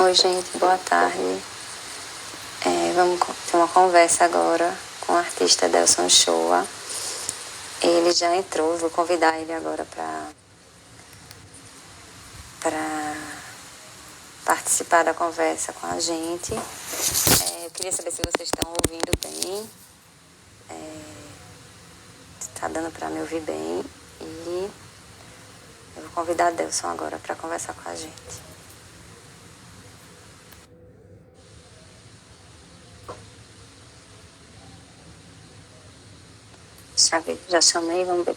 Oi, gente, boa tarde. Vamos ter uma conversa agora com o artista Delson Shoa. Ele já entrou, vou convidar ele agora para participar da conversa com a gente. Eu queria saber se vocês estão ouvindo bem. Está dando para me ouvir bem. E eu vou convidar Delson agora para conversar com a gente. Já chamei, vamos ver.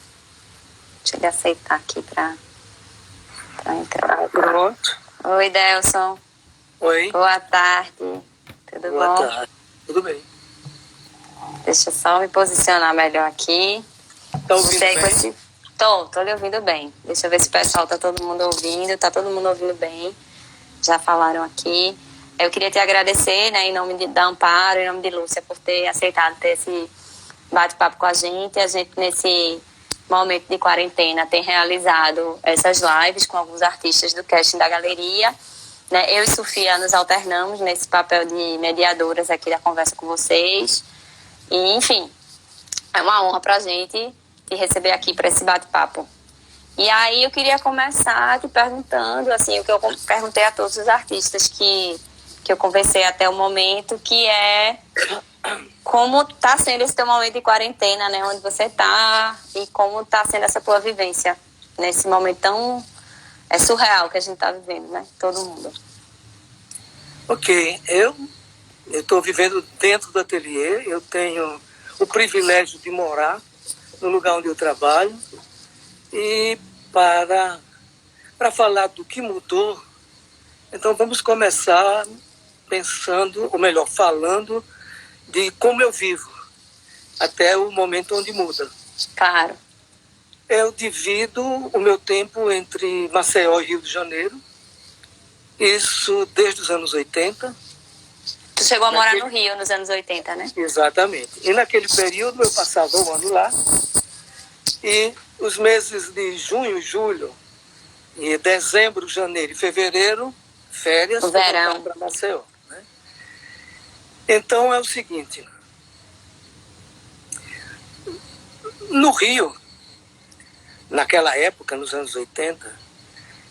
Deixa ele aceitar aqui para entrar. Pronto. Oi, Delson. Oi. Boa tarde. Tudo bom? Boa tarde. Tudo bem. Deixa eu só me posicionar melhor aqui. Tá ouvindo bem? Tô lhe ouvindo bem. Deixa eu ver se o pessoal tá todo mundo ouvindo. Tá todo mundo ouvindo bem. Já falaram aqui. Eu queria te agradecer, né, em nome da Amparo, em nome de Lúcia, por ter aceitado ter esse bate-papo com a gente. A gente, nesse momento de quarentena, tem realizado essas lives com alguns artistas do casting da galeria. Né? Eu e Sofia nos alternamos nesse papel de mediadoras aqui da conversa com vocês. E, enfim, é uma honra pra gente te receber aqui para esse bate-papo. E aí eu queria começar te perguntando, assim, o que eu perguntei a todos os artistas que eu conversei até o momento, que é como tá sendo esse teu momento de quarentena, né? Onde você tá e como tá sendo essa tua vivência nesse momento tão surreal que a gente tá vivendo, né? Todo mundo. Ok, eu estou vivendo dentro do ateliê, eu tenho o privilégio de morar no lugar onde eu trabalho e para falar do que mudou, então vamos começar pensando, ou melhor, falando de como eu vivo até o momento onde muda. Claro. Eu divido o meu tempo entre Maceió e Rio de Janeiro, isso desde os anos 80. Tu chegou a morar no Rio nos anos 80, né? Exatamente. E naquele período eu passava um ano lá e os meses de junho, julho, e dezembro, janeiro e fevereiro, férias, o verão para Maceió. Né? Então é o seguinte, no Rio, naquela época, nos anos 80,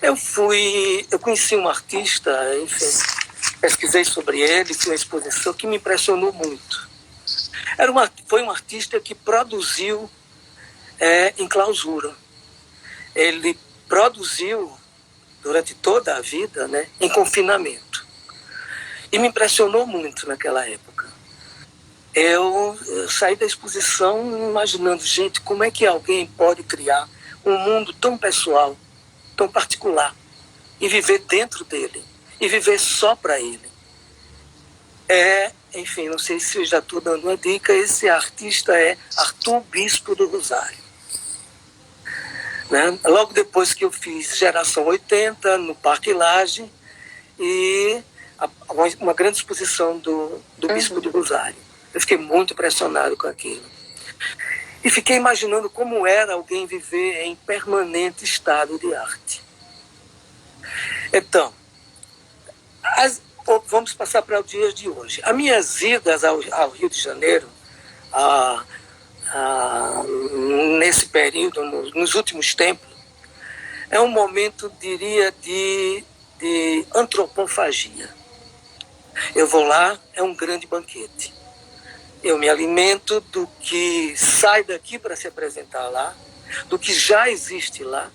eu conheci um artista, enfim, pesquisei sobre ele, fiz uma exposição que me impressionou muito. Foi um artista que produziu em clausura. Ele produziu durante toda a vida, né, em confinamento. E me impressionou muito naquela época. Eu saí da exposição imaginando, gente, como é que alguém pode criar um mundo tão pessoal, tão particular, e viver dentro dele, e viver só para ele. Enfim, não sei se eu já estou dando uma dica, esse artista é Arthur Bispo do Rosário. Né? Logo depois que eu fiz Geração 80, no Parque Lage, e uma grande exposição do Bispo do Rosário. Eu fiquei muito impressionado com aquilo. E fiquei imaginando como era alguém viver em permanente estado de arte. Então, vamos passar para os dias de hoje. As minhas idas ao Rio de Janeiro, nesse período, nos últimos tempos, é um momento, diria, de antropofagia. Eu vou lá, é um grande banquete. Eu me alimento do que sai daqui para se apresentar lá, do que já existe lá,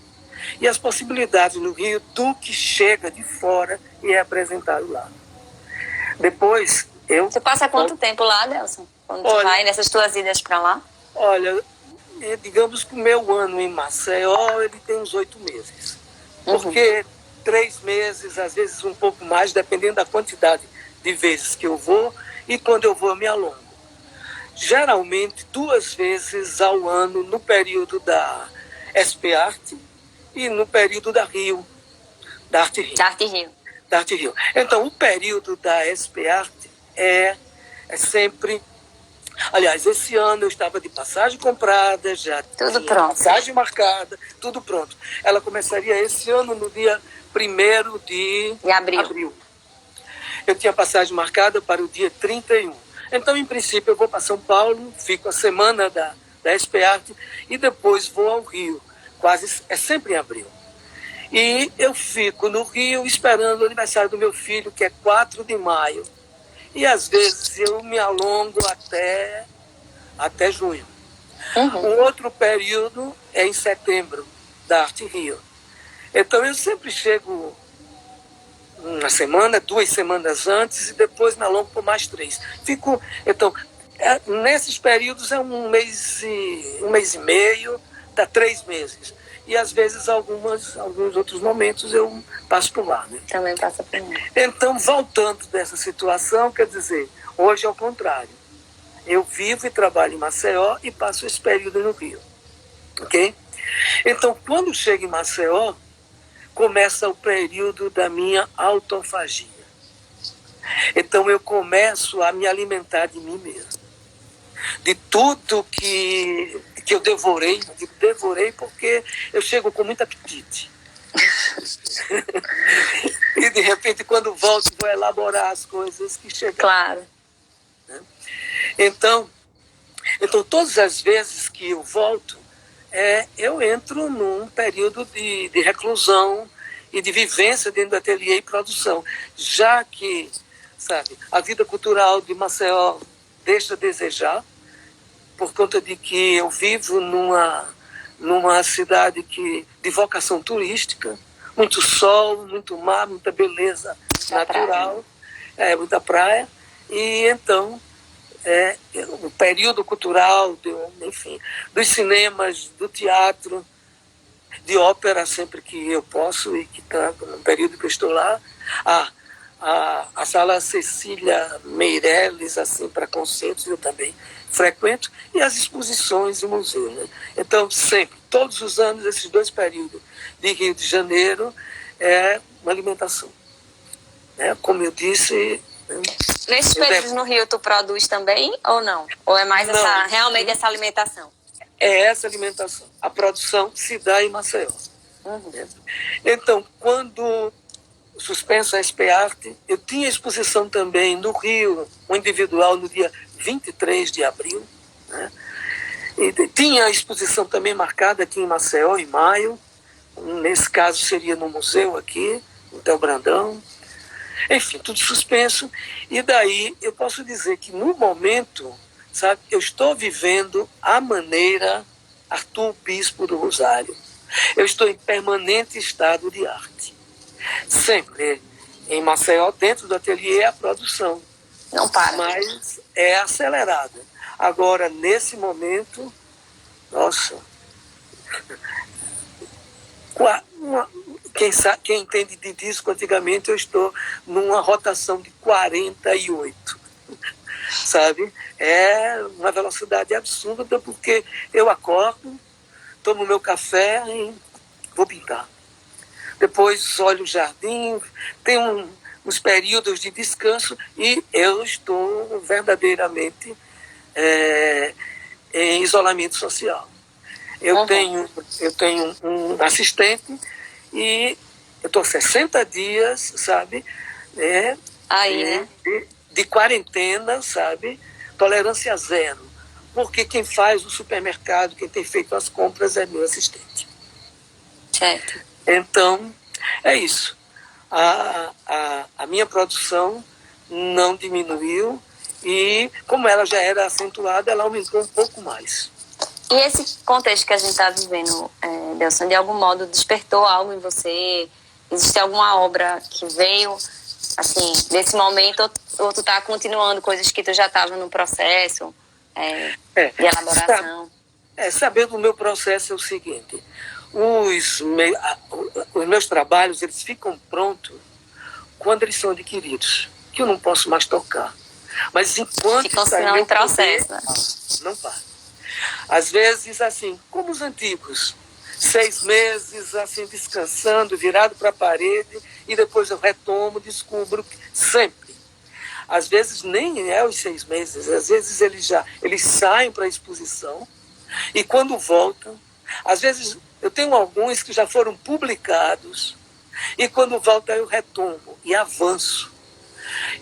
e as possibilidades no Rio do que chega de fora e é apresentado lá. Depois, Você passa quanto tempo lá, Delson? Quando tu vai nessas tuas idas para lá? Olha, digamos que o meu ano em Maceió, ele tem uns 8 meses. Porque 3 meses, às vezes um pouco mais, dependendo da quantidade de vezes que eu vou, e quando eu vou eu me alongo. Geralmente 2 vezes ao ano no período da SP Arte e no período da Arte Rio. Da Arte Rio. Então, o período da SP Arte é sempre... Aliás, esse ano eu estava de passagem comprada, já tudo tinha pronto. Passagem marcada, tudo pronto. Ela começaria esse ano no dia 1º de abril. Eu tinha passagem marcada para o dia 31. Então, em princípio, eu vou para São Paulo, fico a semana da SP-Arte e depois vou ao Rio. É sempre em abril. E eu fico no Rio esperando o aniversário do meu filho, que é 4 de maio. E às vezes eu me alongo até junho. Um outro período é em setembro, da Arte Rio. Então eu sempre chego uma semana, 2 semanas antes e depois me alongo por mais 3. Então, nesses períodos é um mês e meio, dá 3 meses. E às vezes alguns outros momentos eu passo por lá. Né? Também passa por lá. Então, voltando dessa situação, quer dizer, hoje é o contrário. Eu vivo e trabalho em Maceió e passo esse período no Rio. Ok? Então, quando chego em Maceió, começa o período da minha autofagia. Então, eu começo a me alimentar de mim mesmo. De tudo que eu devorei porque eu chego com muito apetite. E, de repente, quando volto, vou elaborar as coisas que chegaram. Claro. Então, todas as vezes que eu volto, eu entro num período de reclusão e de vivência dentro do ateliê e produção, já que, sabe, a vida cultural de Maceió deixa a desejar, por conta de que eu vivo numa cidade de vocação turística, muito sol, muito mar, muita beleza natural, muita praia, e então o período cultural, enfim, dos cinemas, do teatro, de ópera sempre que eu posso e que canto, no período que eu estou lá, a sala Cecília Meirelles, assim, para concertos, eu também frequento, e as exposições e museus. Né? Então, sempre, todos os anos, esses 2 períodos de Rio de Janeiro, é uma alimentação. Como eu disse... Nesses períodos no Rio, tu produz também ou não? Ou é mais realmente essa alimentação? É essa alimentação. A produção se dá em Maceió. Então, quando suspenso a SP-Arte, eu tinha exposição também no Rio, um individual no dia 23 de abril. Né? E tinha a exposição também marcada aqui em Maceió, em maio. Nesse caso seria no museu aqui, no Hotel Brandão. Enfim, tudo suspenso. E daí eu posso dizer que no momento, sabe, eu estou vivendo a maneira Arthur Bispo do Rosário. Eu estou em permanente estado de arte. Sempre em Maceió, dentro do ateliê, a produção. Não para. Mas é acelerada. Agora, nesse momento, nossa... Quem entende de disco, antigamente eu estou numa rotação de 48, sabe? É uma velocidade absurda, porque eu acordo, tomo meu café e vou pintar. Depois olho o jardim, tem uns períodos de descanso e eu estou verdadeiramente em isolamento social. Eu tenho um assistente e eu estou 60 dias, sabe? Aí, né? De quarentena, sabe? Tolerância zero. Porque quem faz o supermercado, quem tem feito as compras é meu assistente. Certo. Então, é isso. A minha produção não diminuiu e, como ela já era acentuada, ela aumentou um pouco mais. E esse contexto que a gente está vivendo, Delson, de algum modo despertou algo em você? Existe alguma obra que veio, assim, nesse momento, ou tu está continuando coisas que tu já estava no processo de elaboração? Saber do meu processo é o seguinte: os meus trabalhos, eles ficam prontos quando eles são adquiridos, que eu não posso mais tocar. Mas enquanto ficam em processo, né? Não para. Às vezes, assim, como os antigos, 6 meses, assim, descansando, virado para a parede, e depois eu retomo, descubro que sempre. Às vezes nem é os 6 meses, às vezes eles saem para a exposição, e quando voltam, às vezes eu tenho alguns que já foram publicados, e quando voltam eu retomo e avanço.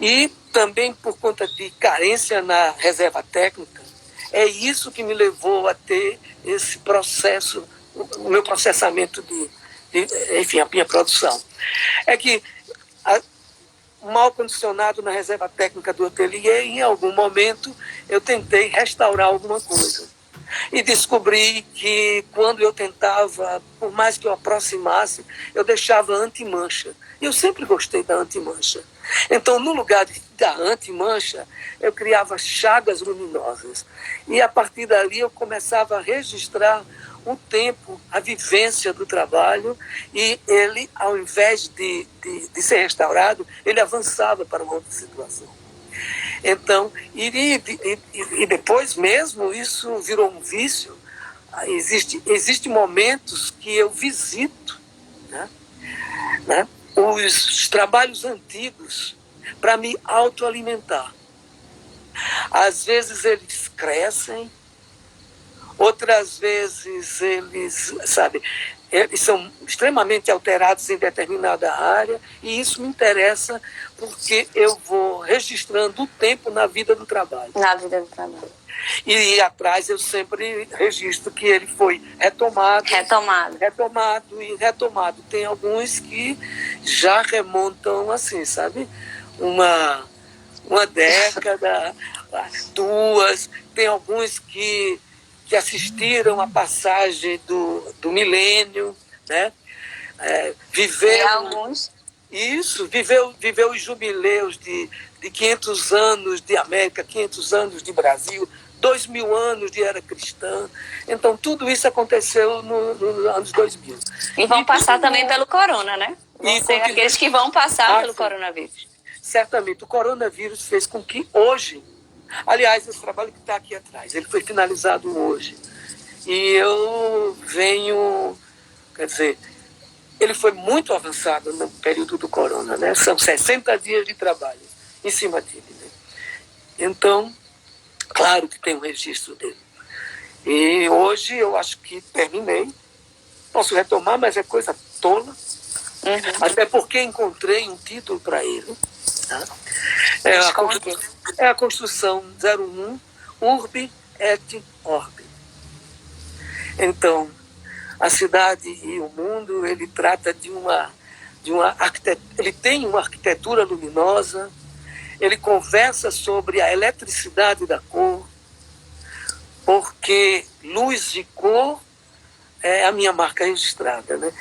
E também por conta de carência na reserva técnica, é isso que me levou a ter esse processo, o meu processamento enfim, a minha produção. É que mal condicionado na reserva técnica do ateliê, em algum momento eu tentei restaurar alguma coisa. E descobri que quando eu tentava, por mais que eu aproximasse, eu deixava antimancha. E eu sempre gostei da antimancha. Então, no lugar da antimancha, eu criava chagas luminosas. E a partir dali eu começava a registrar o tempo, a vivência do trabalho, e ele, ao invés de ser restaurado, ele avançava para uma outra situação. Então, e depois mesmo isso virou um vício. Existem momentos que eu visito, né, os trabalhos antigos para me autoalimentar. Às vezes eles crescem, outras vezes eles são extremamente alterados em determinada área, e isso me interessa porque eu vou registrando o tempo na vida do trabalho. Na vida do trabalho. E atrás eu sempre registro que ele foi retomado. Tem alguns que já remontam assim, sabe? Uma década, 2. Tem alguns que assistiram a passagem do milênio, né? Viveu os jubileus de 500 anos de América, 500 anos de Brasil, 2000 anos de era cristã. Então, tudo isso aconteceu nos anos 2000. E vão passar também pelo corona, né? Vão ser aqueles que vão passar pelo coronavírus. Certamente. O coronavírus fez com que hoje... Aliás, esse trabalho que está aqui atrás, ele foi finalizado hoje. E eu venho... Quer dizer, ele foi muito avançado no período do corona, né? São 60 dias de trabalho em cima dele, né? Então, claro que tem um registro dele. E hoje eu acho que terminei. Posso retomar, mas é coisa tola. Até porque encontrei um título para ele. Tá? É a construção 01 Urbi et Orbi. Então, a cidade e o mundo, ele trata de uma arquitetura, ele tem uma arquitetura luminosa, ele conversa sobre a eletricidade da cor, porque luz e cor é a minha marca registrada, né?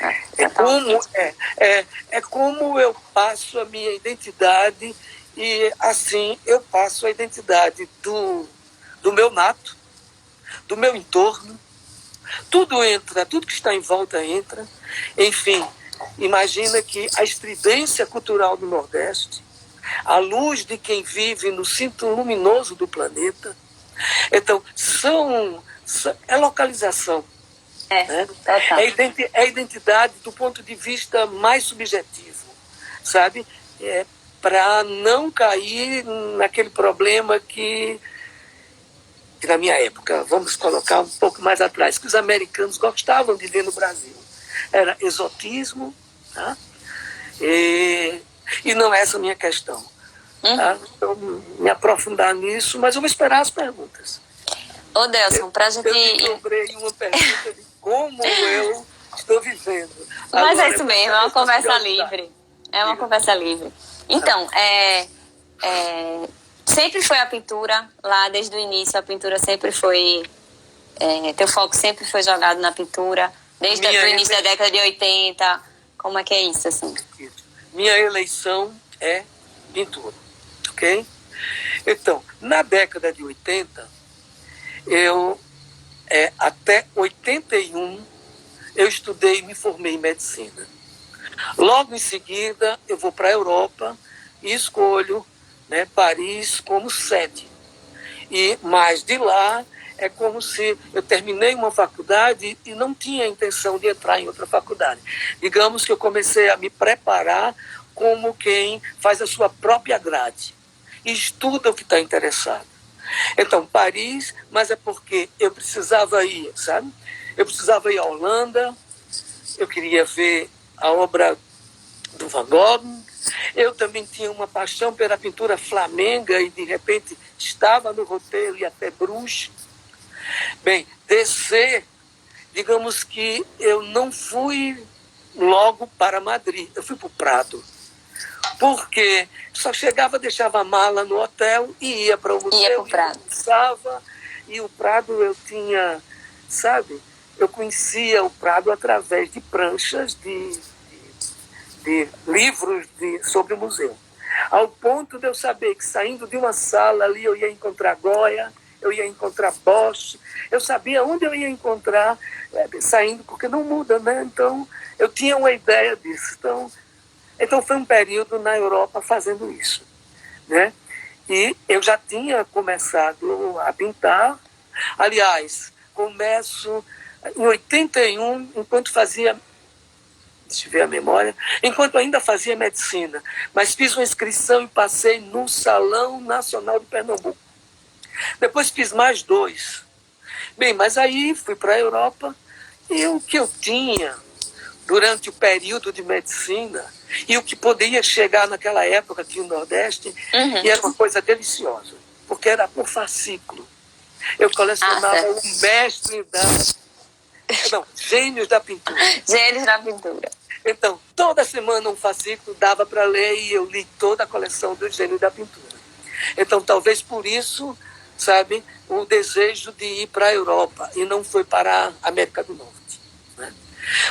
É como eu passo a minha identidade, e assim eu passo a identidade do meu nato, do meu entorno. Tudo entra, tudo que está em volta entra. Enfim, imagina que a estridência cultural do Nordeste, a luz de quem vive no cinto luminoso do planeta. Então, é localização. Né? É identidade do ponto de vista mais subjetivo, sabe? Para não cair naquele problema que na minha época, vamos colocar um pouco mais atrás, que os americanos gostavam de ver no Brasil. Era exotismo, tá? E não é essa a minha questão. Tá? Então, me aprofundar nisso, mas eu vou esperar as perguntas. Ô, Delson, pra gente... Eu lembrei uma pergunta de como eu estou vivendo. Mas agora, é isso mesmo, é uma conversa livre. É uma conversa livre. Então, sempre foi a pintura, lá desde o início, a pintura sempre foi... teu foco sempre foi jogado na pintura, desde o início da década de 80. Como é que é isso, assim? Minha eleição é pintura, ok? Então, na década de 80, até 81, eu estudei e me formei em medicina. Logo em seguida, eu vou para a Europa e escolho, né, Paris como sede. Mas de lá é como se eu terminei uma faculdade e não tinha a intenção de entrar em outra faculdade. Digamos que eu comecei a me preparar como quem faz a sua própria grade e estuda o que está interessado. Então, Paris, mas é porque eu precisava ir, sabe? Eu precisava ir à Holanda, eu queria ver a obra do Van Gogh, Eu também tinha uma paixão pela pintura flamenga e, de repente, estava no roteiro e até Bruges. Bem, descer, digamos que eu não fui logo para Madrid, eu fui para o Prado. Porque só chegava, deixava a mala no hotel e ia para o museu. Ia para o Prado. E o Prado eu tinha, sabe, eu conhecia o Prado através de pranchas, de livros sobre o museu. Ao ponto de eu saber que saindo de uma sala ali eu ia encontrar Goya, eu ia encontrar Bosch, eu sabia onde eu ia encontrar saindo, porque não muda, né? Então, eu tinha uma ideia disso. Então foi um período na Europa fazendo isso, né? E eu já tinha começado a pintar. Aliás, começo em 81, enquanto fazia, deixa eu ver a memória, enquanto ainda fazia medicina, mas fiz uma inscrição e passei no Salão Nacional de Pernambuco. Depois fiz mais 2. Bem, mas aí fui para a Europa e o que eu tinha durante o período de medicina e o que poderia chegar naquela época aqui no Nordeste, e era uma coisa deliciosa, porque era por fascículo. Eu colecionava o mestre gênios da pintura. Gênios da pintura. Então, toda semana um fascículo dava para ler e eu li toda a coleção dos gênios da pintura. Então, talvez por isso, sabe, o desejo de ir para a Europa e não foi para a América do Norte, né?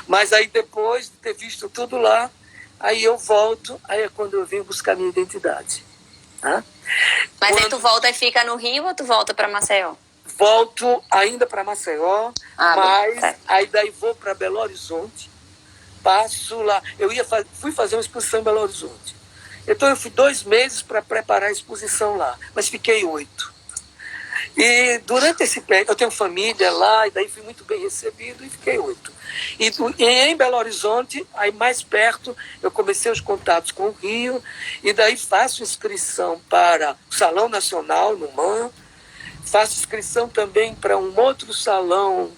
Mas aí depois de ter visto tudo lá, aí eu volto, aí é quando eu vim buscar minha identidade. Tá? Mas aí tu volta e fica no Rio ou tu volta para Maceió? Volto ainda para Maceió, mas aí daí vou para Belo Horizonte, passo lá. Fui fazer uma exposição em Belo Horizonte. Então eu fui 2 meses para preparar a exposição lá, mas fiquei 8. E durante esse período, eu tenho família lá, e daí fui muito bem recebido e fiquei 8. E em Belo Horizonte, aí mais perto, eu comecei os contatos com o Rio, e daí faço inscrição para o Salão Nacional, no MAN, faço inscrição também para um outro salão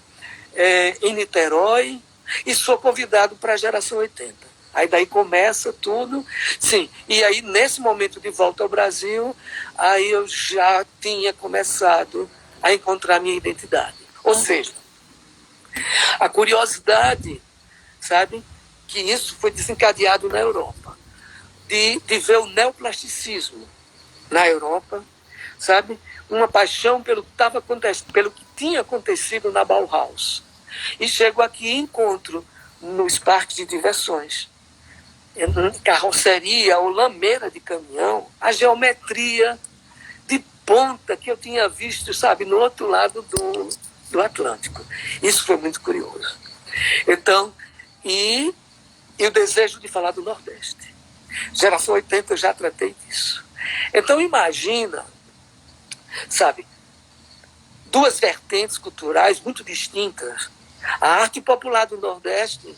em Niterói, e sou convidado para a Geração 80. Aí daí começa tudo, sim. E aí, nesse momento de volta ao Brasil, aí eu já tinha começado a encontrar minha identidade. Ou seja, a curiosidade, sabe, que isso foi desencadeado na Europa, de ver o neoplasticismo na Europa, sabe, uma paixão pelo que tinha acontecido na Bauhaus. E chego aqui e encontro nos parques de diversões, carroceria ou lameira de caminhão, a geometria de ponta que eu tinha visto, sabe, no outro lado do Atlântico. Isso foi muito curioso. Então, e o desejo de falar do Nordeste. Geração 80 eu já tratei disso. Então, imagina, sabe, 2 vertentes culturais muito distintas. A arte popular do Nordeste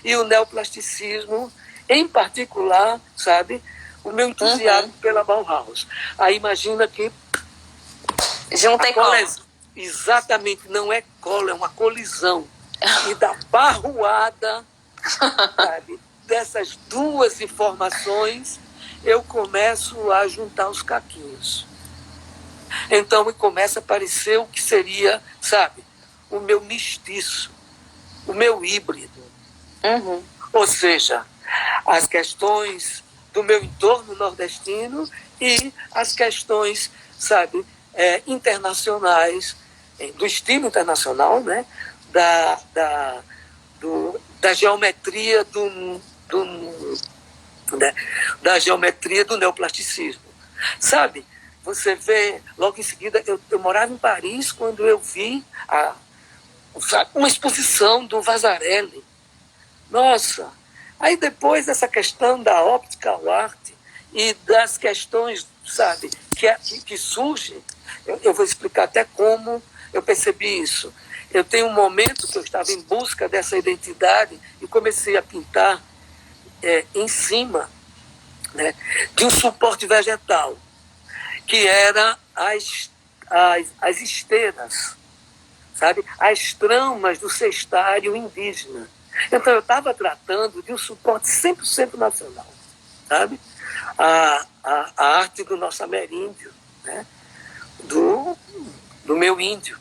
e o neoplasticismo, em particular, sabe, o meu entusiasmo pela Bauhaus. Aí imagina que... Junta e cola. Exatamente, não é cola, é uma colisão. E da barruada, sabe, dessas 2 informações, eu começo a juntar os caquinhos. Então me começa a aparecer o que seria, sabe, o meu mestiço, o meu híbrido. Ou seja, as questões do meu entorno nordestino e as questões, sabe, internacionais, do estilo internacional, né, da geometria da geometria do neoplasticismo. Sabe, você vê, logo em seguida, eu morava em Paris quando eu vi uma exposição do Vasarely. Nossa! Aí depois essa questão da optical art e das questões, sabe, que surgem, eu vou explicar até como eu percebi isso. Eu tenho um momento que eu estava em busca dessa identidade e comecei a pintar em cima, né, de um suporte vegetal, que era as esteiras, sabe, as tramas do cestário indígena. Então eu estava tratando de um suporte 100% nacional, sabe? a arte do nosso ameríndio, né? do meu índio.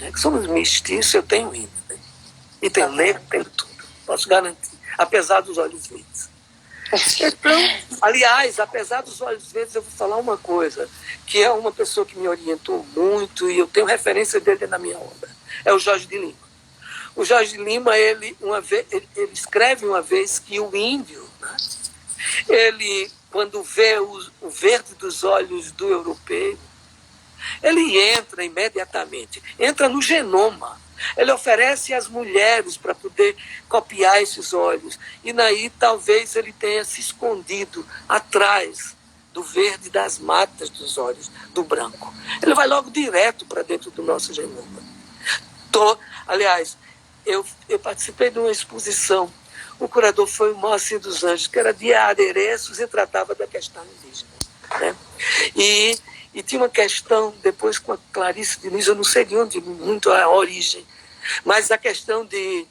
Né? Que somos mestiços, eu tenho índio. Né? E tenho negro, tenho tudo. Posso garantir. Apesar dos olhos verdes. Então, aliás, apesar dos olhos verdes, eu vou falar uma coisa, que é uma pessoa que me orientou muito e eu tenho referência dele na minha obra. É o Jorge de Lima. O Jorge de Lima, ele escreve uma vez que o índio, né, ele, quando vê o verde dos olhos do europeu, ele entra imediatamente, entra no genoma. Ele oferece às mulheres para poder copiar esses olhos. E daí talvez ele tenha se escondido atrás do verde das matas dos olhos do branco. Ele vai logo direto para dentro do nosso genoma. Aliás, eu participei de uma exposição. O curador foi o Moacir dos Anjos, que era de adereços e tratava da questão indígena. Né? E tinha uma questão, depois com a Clarice Diniz, eu não sei de onde muito a origem, mas a questão de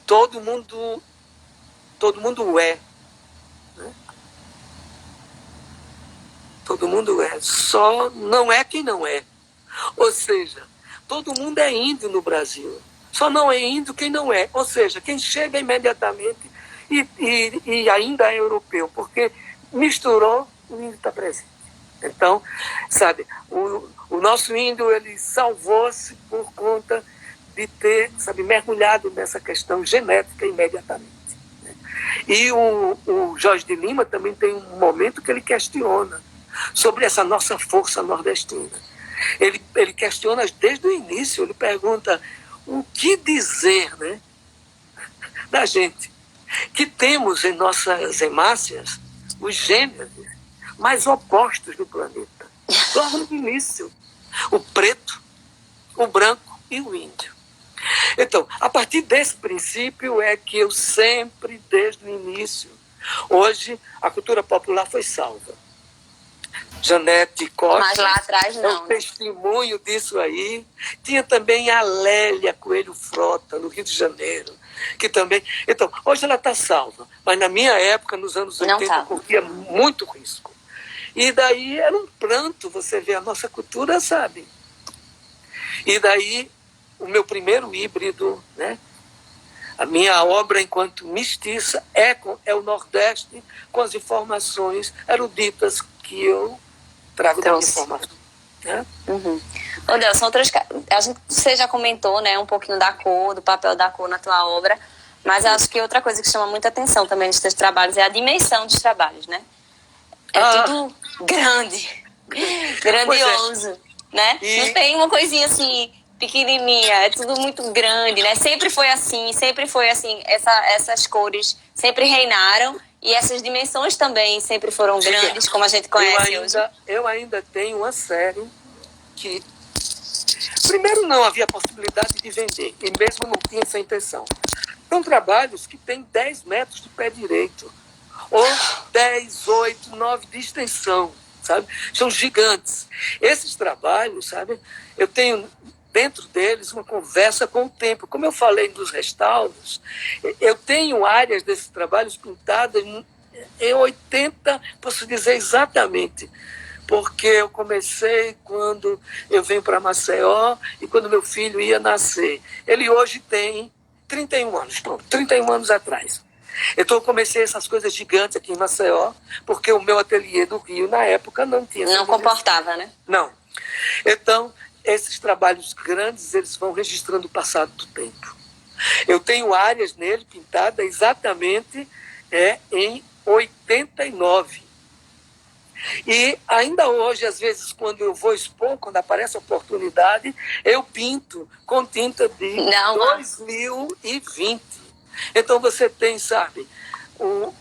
todo mundo é. Né? Todo mundo é, só não é quem não é. Ou seja, todo mundo é índio no Brasil, só não é índio quem não é. Ou seja, quem chega imediatamente e ainda é europeu, porque misturou, o índio está presente. Então, sabe, o nosso índio, ele salvou-se por conta de ter, sabe, mergulhado nessa questão genética imediatamente. Né? E o Jorge de Lima também tem um momento que ele questiona sobre essa nossa força nordestina. Ele questiona desde o início, ele pergunta o que dizer, né, da gente, que temos em nossas hemácias os gêneros mais opostos do planeta. Logo no início, o preto, o branco e o índio. Então, a partir desse princípio é que eu sempre, desde o início, hoje a cultura popular foi salva. Janete Costa, mas lá atrás não, é um testemunho disso aí. Tinha também a Lélia Coelho Frota, no Rio de Janeiro, que também... Então, hoje ela está salva, mas na minha época, nos anos 80, corria muito risco. E daí era um pranto você ver a nossa cultura, sabe? E daí, o meu primeiro híbrido, né? A minha obra enquanto mestiça é o Nordeste com as informações eruditas que eu trago da informação. Né? Uhum. Ô, Delson, você já comentou, né, um pouquinho da cor, do papel da cor na tua obra, mas acho que outra coisa que chama muita atenção também nos teus trabalhos é a dimensão dos trabalhos, né? É tudo grande, grandioso, né? Não tem uma coisinha assim pequenininha, é tudo muito grande, né? Sempre foi assim, essas cores sempre reinaram e essas dimensões também sempre foram grandes, como a gente conhece hoje. Eu ainda tenho uma série que, primeiro, não havia possibilidade de vender, e mesmo não tinha essa intenção. São trabalhos que têm 10 metros de pé direito, ou 10, 8, 9 de extensão, sabe? São gigantes. Esses trabalhos, sabe? Eu tenho dentro deles uma conversa com o tempo. Como eu falei dos restauros, eu tenho áreas desses trabalhos pintadas em 80, posso dizer exatamente, porque eu comecei quando eu venho para Maceió e quando meu filho ia nascer. Ele hoje tem 31 anos, pronto, 31 anos atrás. Então eu comecei essas coisas gigantes aqui em Maceió, porque o meu ateliê do Rio, na época, não tinha... Não comportava, né? Não. Então, esses trabalhos grandes, eles vão registrando o passado do tempo. Eu tenho áreas nele pintadas exatamente em 89. E ainda hoje, às vezes, quando eu vou expor, quando aparece a oportunidade, eu pinto com tinta de 2020. Então você tem, sabe,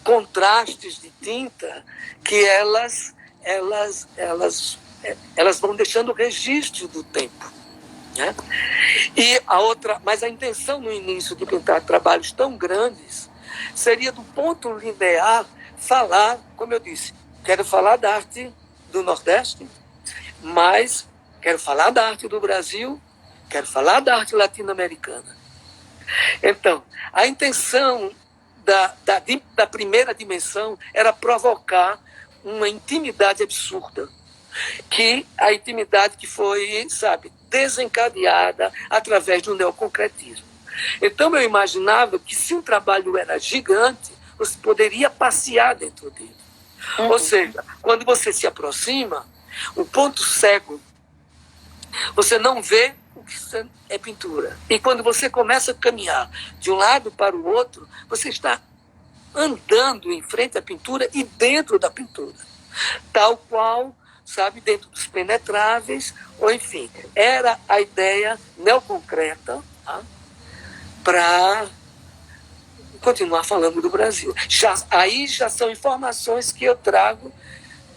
contrastes de tinta que elas vão deixando registro do tempo. Né? E mas a intenção no início de pintar trabalhos tão grandes seria do ponto linear falar, como eu disse, quero falar da arte do Nordeste, mas quero falar da arte do Brasil, quero falar da arte latino-americana. Então, a intenção da primeira dimensão era provocar uma intimidade absurda, que a intimidade que foi, sabe, desencadeada através do neoconcretismo. Então eu imaginava que se o trabalho era gigante, você poderia passear dentro dele. Ou seja, quando você se aproxima, o ponto cego, você não vê o que é pintura. E quando você começa a caminhar de um lado para o outro, você está andando em frente à pintura e dentro da pintura. Tal qual, sabe, dentro dos penetráveis, ou enfim, era a ideia neoconcreta, tá? Para continuar falando do Brasil. Aí já são informações que eu trago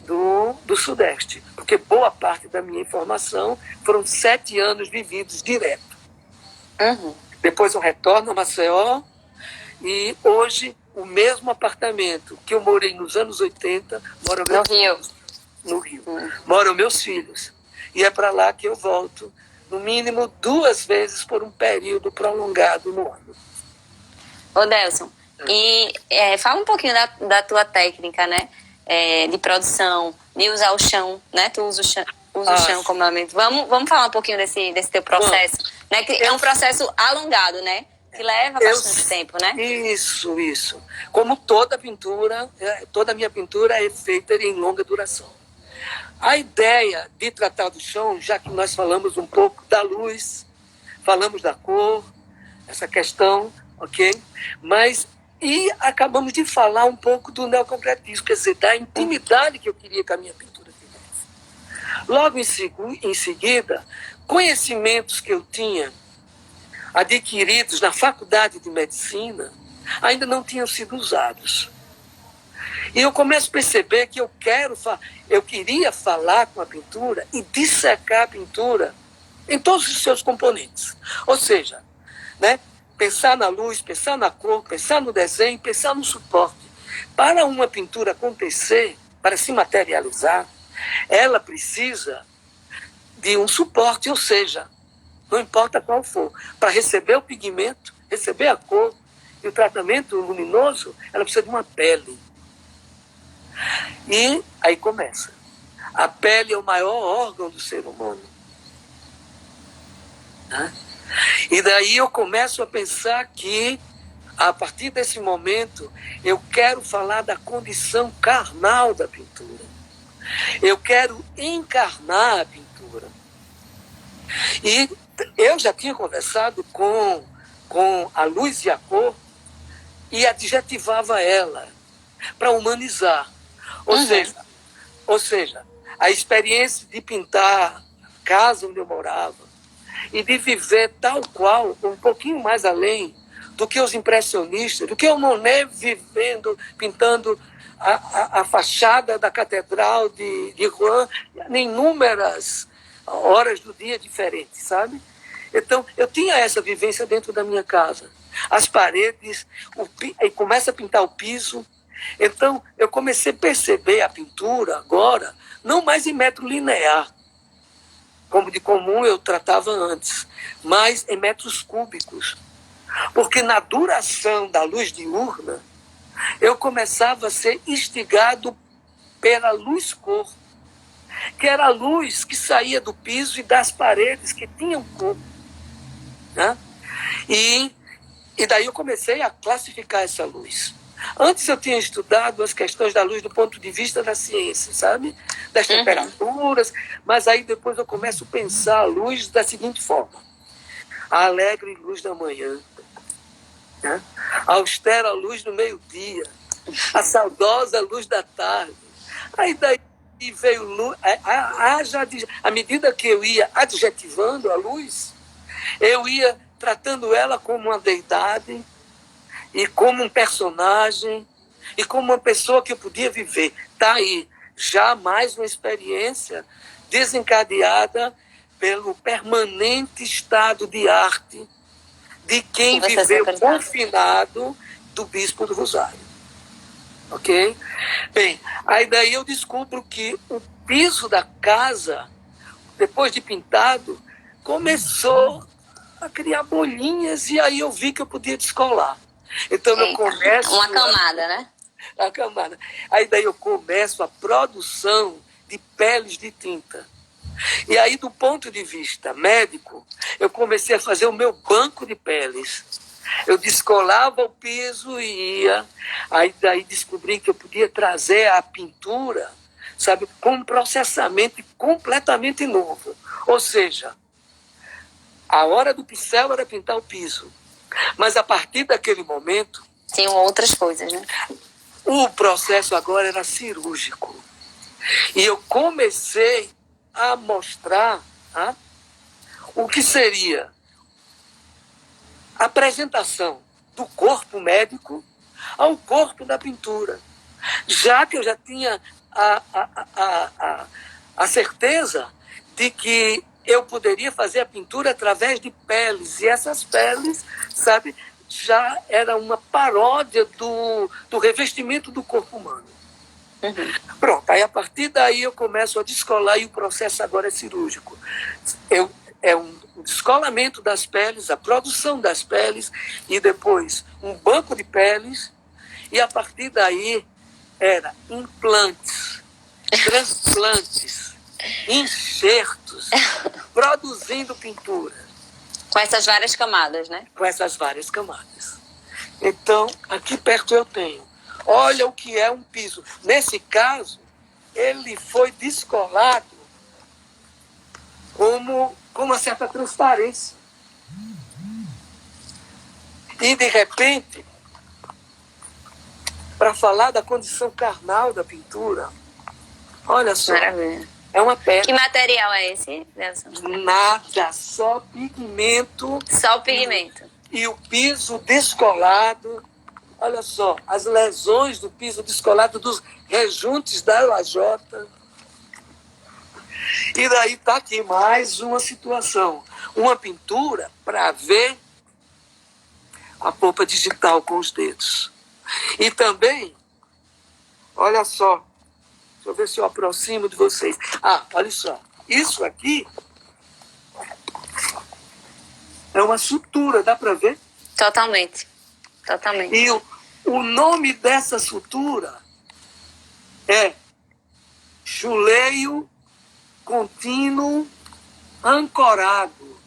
do Sudeste, porque boa parte da minha informação foram 7 anos vividos direto. Depois eu retorno a Maceió e hoje o mesmo apartamento que eu morei nos anos 80, no Rio. Moram meus filhos. E é para lá que eu volto, no mínimo 2 vezes por um período prolongado no ano. Ô, Delson, e fala um pouquinho da tua técnica, né? De produção, de usar o chão, né? Tu usa o chão como elemento. Vamos falar um pouquinho desse teu processo, né? Que é um processo alongado, né? Que leva bastante tempo, né? Isso. Como toda pintura, toda a minha pintura é feita em longa duração. A ideia de tratar do chão, já que nós falamos um pouco da luz, falamos da cor, essa questão, ok? E acabamos de falar um pouco do neoconcretismo, quer dizer, da intimidade que eu queria que a minha pintura tivesse. Logo em seguida, conhecimentos que eu tinha adquiridos na faculdade de medicina ainda não tinham sido usados. E eu começo a perceber que eu queria falar com a pintura e dissecar a pintura em todos os seus componentes. Ou seja, né, pensar na luz, pensar na cor, pensar no desenho, pensar no suporte. Para uma pintura acontecer, para se materializar, ela precisa de um suporte, ou seja, não importa qual for, para receber o pigmento, receber a cor e o tratamento luminoso, ela precisa de uma pele. E aí começa. A pele é o maior órgão do ser humano. Né? E daí eu começo a pensar que, a partir desse momento, eu quero falar da condição carnal da pintura. Eu quero encarnar a pintura. E eu já tinha conversado com a luz e a cor e adjetivava ela para humanizar. Ou seja, a experiência de pintar a casa onde eu morava e de viver tal qual, um pouquinho mais além do que os impressionistas, do que o Monet pintando a fachada da Catedral de Rouen em inúmeras horas do dia diferentes, sabe? Então, eu tinha essa vivência dentro da minha casa. As paredes, aí começa a pintar o piso. Então, eu comecei a perceber a pintura agora, não mais em metro linear, como de comum eu tratava antes, mas em metros cúbicos. Porque na duração da luz diurna, eu começava a ser instigado pela luz-cor, que era a luz que saía do piso e das paredes que tinham cor. Né? E daí eu comecei a classificar essa luz. Antes eu tinha estudado as questões da luz do ponto de vista da ciência, sabe? Das temperaturas, mas aí depois eu começo a pensar a luz da seguinte forma. A alegre luz da manhã, né? A austera luz do meio-dia, a saudosa luz da tarde. Aí daí veio luz, à medida que eu ia adjetivando a luz, eu ia tratando ela como uma deidade, e como um personagem, e como uma pessoa que eu podia viver. Está aí, já mais uma experiência desencadeada pelo permanente estado de arte de quem viveu confinado do Bispo do Rosário. Ok? Bem, aí daí eu descubro que o piso da casa, depois de pintado, começou a criar bolinhas, e aí eu vi que eu podia descolar. Então eu Eita, começo... uma camada, né? A camada. Aí daí eu começo a produção de peles de tinta. E aí, do ponto de vista médico, eu comecei a fazer o meu banco de peles. Eu descolava o piso e ia. Aí daí descobri que eu podia trazer a pintura, sabe, com um processamento completamente novo. Ou seja, a hora do pincel era pintar o piso. Mas a partir daquele momento, Tinham outras coisas, né? o processo agora era cirúrgico. E eu comecei a mostrar o que seria a apresentação do corpo médico ao corpo da pintura. Já que eu já tinha a certeza de que eu poderia fazer a pintura através de peles. E essas peles, sabe, já era uma paródia do revestimento do corpo humano. Uhum. Pronto, aí a partir daí eu começo a descolar e o processo agora é cirúrgico. É um descolamento das peles, a produção das peles e depois um banco de peles e a partir daí era implantes, transplantes, enxertos, produzindo pintura. Com essas várias camadas, né? Com essas várias camadas. Então, aqui perto eu tenho. Olha o que é um piso. Nesse caso, ele foi descolado com uma certa transparência. E, de repente, para falar da condição carnal da pintura, olha só, Maravilha. é uma pedra. Que material é esse, Nelson? Nada, só pigmento. Só o pigmento. E o piso descolado. Olha só, as lesões do piso descolado dos rejuntes da lajota. E daí está aqui mais uma situação. Uma pintura para ver a polpa digital com os dedos. E também, olha só, deixa eu ver se eu aproximo de vocês. Olha só, isso aqui é uma sutura, dá para ver? Totalmente. Totalmente. E o nome dessa sutura é chuleio contínuo ancorado.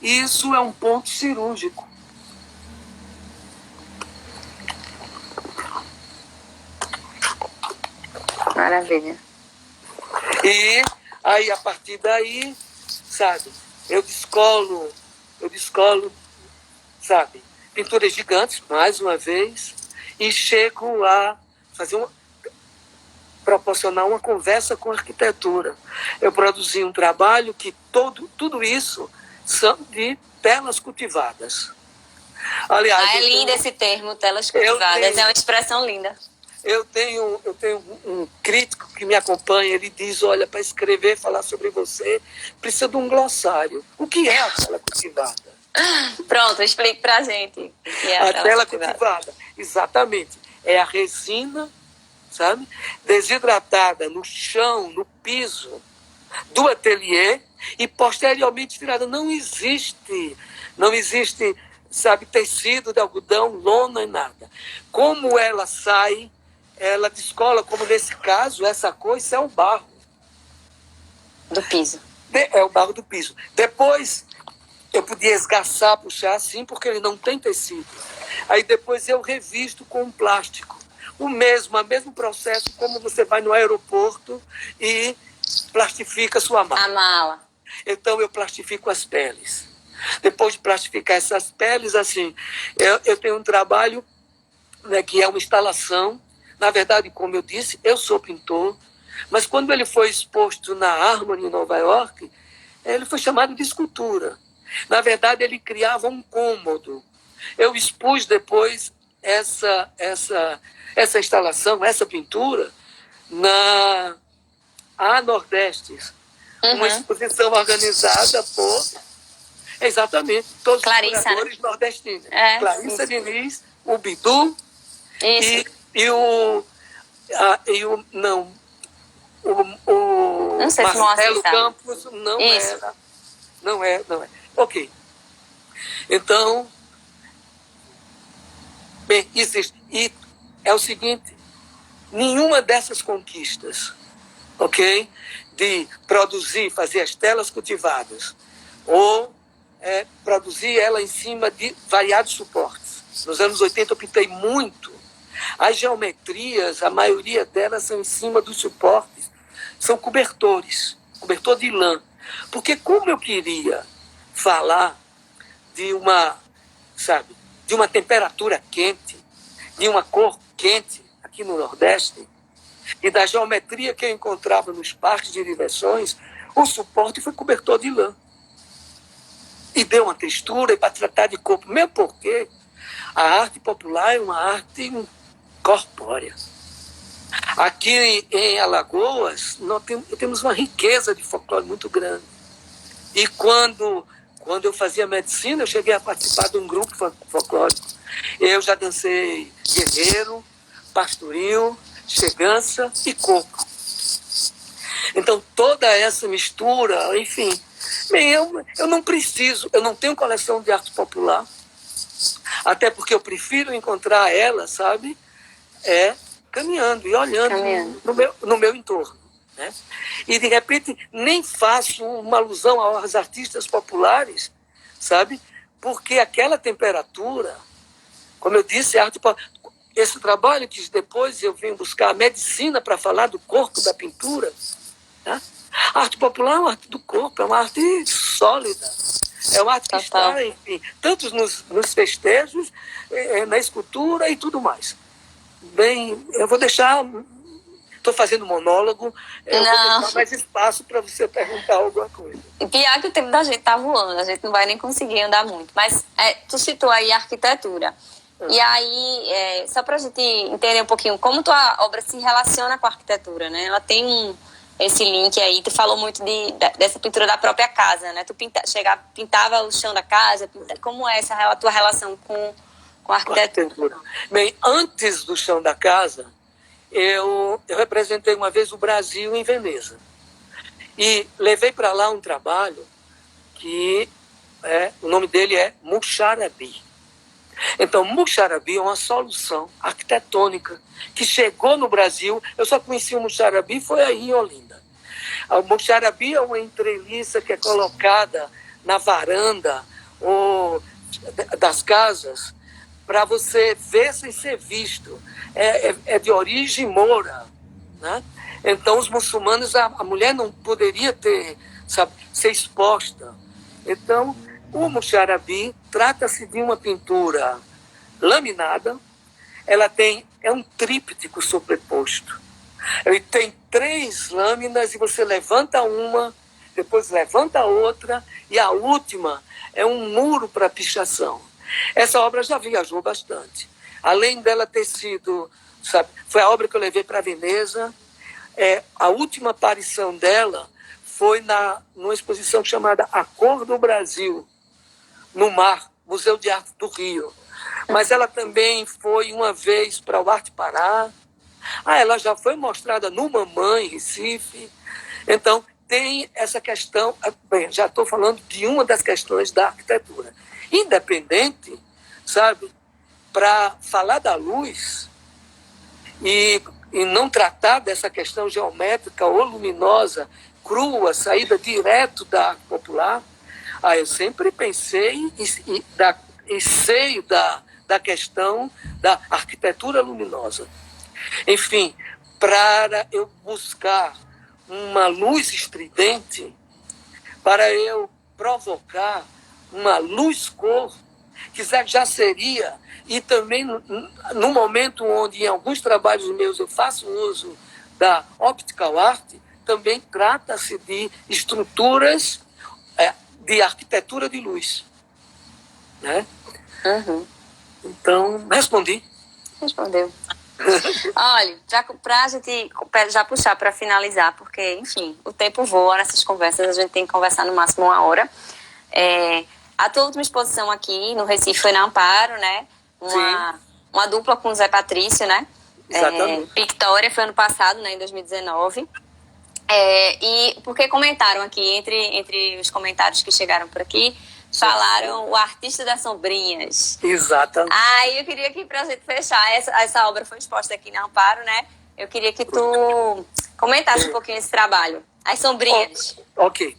Isso é um ponto cirúrgico. Maravilha. E aí, a partir daí, sabe, eu descolo, sabe, pinturas gigantes, mais uma vez, e chego a fazer proporcionar uma conversa com a arquitetura. Eu produzi um trabalho que tudo isso são de telas cultivadas. Aliás, é lindo esse termo, telas cultivadas, é uma expressão linda. Eu tenho um crítico que me acompanha, ele diz, olha, para escrever, falar sobre você, precisa de um glossário. O que é a tela cultivada? Pronto, explique para a gente o que é a tela cultivada. Exatamente. É a resina, sabe, desidratada no chão, no piso do ateliê e posteriormente tirada. Não existe, sabe, tecido de algodão, lona e nada. Como ela sai, ela descola, como nesse caso, essa cor, isso é o barro. Do piso. É o barro do piso. Depois, eu podia esgaçar, puxar assim, porque ele não tem tecido. Aí depois eu revisto com um plástico. O mesmo processo como você vai no aeroporto e plastifica sua mala. A mala. Então eu plastifico as peles. Depois de plastificar essas peles, assim, eu tenho um trabalho, né, que é uma instalação. Na verdade, como eu disse, eu sou pintor, mas quando ele foi exposto na Harmony em Nova York, ele foi chamado de escultura. Na verdade, ele criava um cômodo. Eu expus depois essa instalação, essa pintura, na Nordestes. Uma exposição organizada por, exatamente, todos Clarissa, os curadores nordestinos. É, Clarissa Diniz, o Bidu não sei se Marcelo Campos não era. Ok. Então, Bem, existe. E é o seguinte, nenhuma dessas conquistas, ok? De produzir, fazer as telas cultivadas, ou produzir ela em cima de variados suportes. Nos anos 80 eu pintei muito. As geometrias, a maioria delas são em cima dos suportes, são cobertores, cobertor de lã. Porque como eu queria falar de uma, sabe, de uma temperatura quente, de uma cor quente aqui no Nordeste, e da geometria que eu encontrava nos parques de diversões, o suporte foi cobertor de lã. E deu uma textura, e para tratar de corpo, mesmo porque a arte popular é uma arte corpórea. Aqui em Alagoas, nós temos uma riqueza de folclore muito grande. E quando eu fazia medicina, eu cheguei a participar de um grupo folclórico. Eu já dancei guerreiro, pastoril, chegança e coco. Então, toda essa mistura, enfim, bem, eu não preciso, eu não tenho coleção de arte popular, até porque eu prefiro encontrar ela, sabe, caminhando e olhando no meu entorno. Né? E, de repente, nem faço uma alusão aos artistas populares, sabe, porque aquela temperatura, como eu disse, arte popular. Esse trabalho que depois eu vim buscar a medicina para falar do corpo da pintura. Tá? A arte popular é uma arte do corpo, é uma arte sólida. É uma arte que está, enfim, tanto nos festejos, na escultura e tudo mais. Bem, eu vou deixar... Estou fazendo monólogo, eu vou deixar mais espaço para você perguntar alguma coisa. E pior que o tempo da gente tá voando, a gente não vai nem conseguir andar muito. Mas tu citou aí a arquitetura. E aí, só para a gente entender um pouquinho como tua obra se relaciona com a arquitetura, né? Ela tem esse link aí, tu falou muito dessa pintura da própria casa, né? Tu pintava o chão da casa, como é essa tua relação com a arquitetura? Bem, antes do chão da casa, eu representei uma vez o Brasil em Veneza. E levei para lá um trabalho que o nome dele é Muxarabi. Então, Muxarabi é uma solução arquitetônica que chegou no Brasil. Eu só conheci o Muxarabi, foi aí em Olinda. O Muxarabi é uma entreliça que é colocada na varanda das casas para você ver sem ser visto. É de origem moura. Né? Então, os muçulmanos, a mulher não poderia ser exposta. Então, o Muxarabi trata-se de uma pintura laminada, ela é um tríptico sobreposto. Ele tem 3 lâminas e você levanta uma, depois levanta a outra, e a última é um muro para pichação. Essa obra já viajou bastante. Além dela ter sido, foi a obra que eu levei para Veneza, a última aparição dela foi numa exposição chamada A Cor do Brasil, no Mar, Museu de Arte do Rio. Mas ela também foi uma vez para o Arte Pará. Ela já foi mostrada no Mamãe, em Recife. Então, tem essa questão... Bem, já estou falando de uma das questões da arquitetura. Independente, sabe, para falar da luz e não tratar dessa questão geométrica ou luminosa, crua, saída direto da arte popular, eu sempre pensei e sei da questão da arquitetura luminosa. Enfim, para eu buscar uma luz estridente, para eu provocar uma luz-cor, que já seria, e também no momento onde em alguns trabalhos meus eu faço uso da optical art, também trata-se de estruturas de arquitetura de luz. Né? Uhum. Então, respondi. Respondeu. Olha, para a gente já puxar para finalizar, porque, enfim, o tempo voa nessas conversas, a gente tem que conversar no máximo 1 hora. A tua última exposição aqui no Recife foi na Amparo, né? Uma dupla com o Zé Patrício, né? Exatamente. Pictória foi ano passado, né? Em 2019. E porque comentaram aqui, entre os comentários que chegaram por aqui, falaram o artista das sombrinhas. Exatamente. Aí eu queria que, pra gente fechar, essa obra foi exposta aqui na Amparo, né? Eu queria que tu comentasse um pouquinho esse trabalho. As sombrinhas. Ok.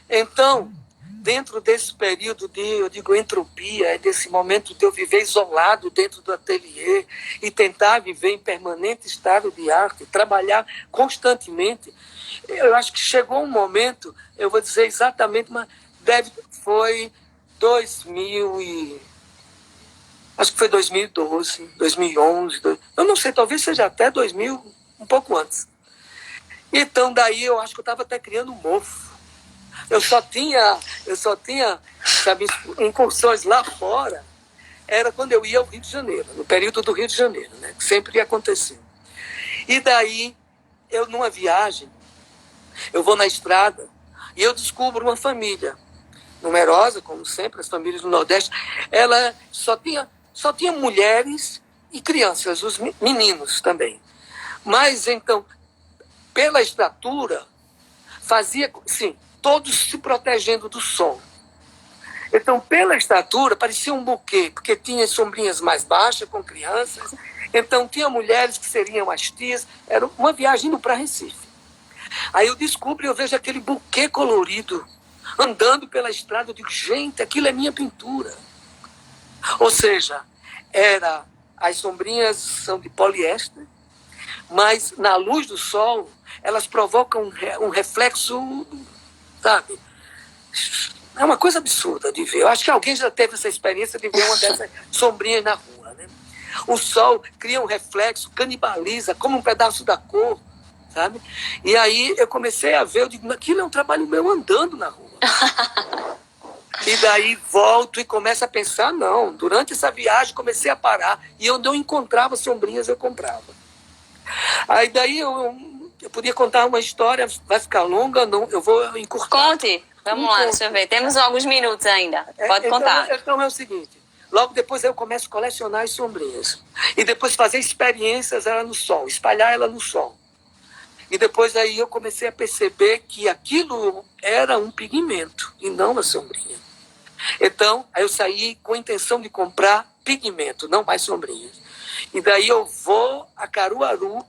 Então, dentro desse período de, eu digo, entropia, desse momento de eu viver isolado dentro do ateliê e tentar viver em permanente estado de arte, trabalhar constantemente, eu acho que chegou um momento, eu vou dizer exatamente, mas foi 2000 e... Acho que foi 2012, 2011, eu não sei, talvez seja até 2000, um pouco antes. Então, daí eu acho que eu estava até criando um mofo. Eu só tinha, sabe, incursões lá fora, era quando eu ia ao Rio de Janeiro, no período do Rio de Janeiro, né, que sempre aconteceu. E daí, eu numa viagem, eu vou na estrada e eu descubro uma família numerosa, como sempre, as famílias do Nordeste, ela só tinha mulheres e crianças, os meninos também. Mas, então, pela estatura, fazia, sim, todos se protegendo do sol. Então, pela estatura, parecia um buquê, porque tinha sombrinhas mais baixas com crianças. Então, tinha mulheres que seriam as tias. Era uma viagem indo para Recife. Aí eu descubro e eu vejo aquele buquê colorido andando pela estrada. Eu digo, gente, aquilo é minha pintura. Ou seja, as sombrinhas são de poliéster, mas na luz do sol, elas provocam um reflexo, sabe? É uma coisa absurda de ver. Eu acho que alguém já teve essa experiência de ver uma dessas sombrinhas na rua, né? O sol cria um reflexo, canibaliza, como um pedaço da cor, sabe? E aí eu comecei a ver, eu digo, aquilo é um trabalho meu andando na rua. E daí volto e começo a pensar, não, durante essa viagem comecei a parar, e onde eu encontrava sombrinhas, eu comprava. Aí daí eu podia contar uma história, vai ficar longa, não, eu vou encurtar. Conte, vamos lá, deixa eu ver, temos alguns minutos ainda, pode contar. Então é o seguinte, logo depois eu começo a colecionar as sombrinhas, e depois fazer experiências ela no sol, espalhar ela no sol. E depois aí eu comecei a perceber que aquilo era um pigmento, e não uma sombrinha. Então, aí eu saí com a intenção de comprar pigmento, não mais sombrinhas. E daí eu vou a Caruaru,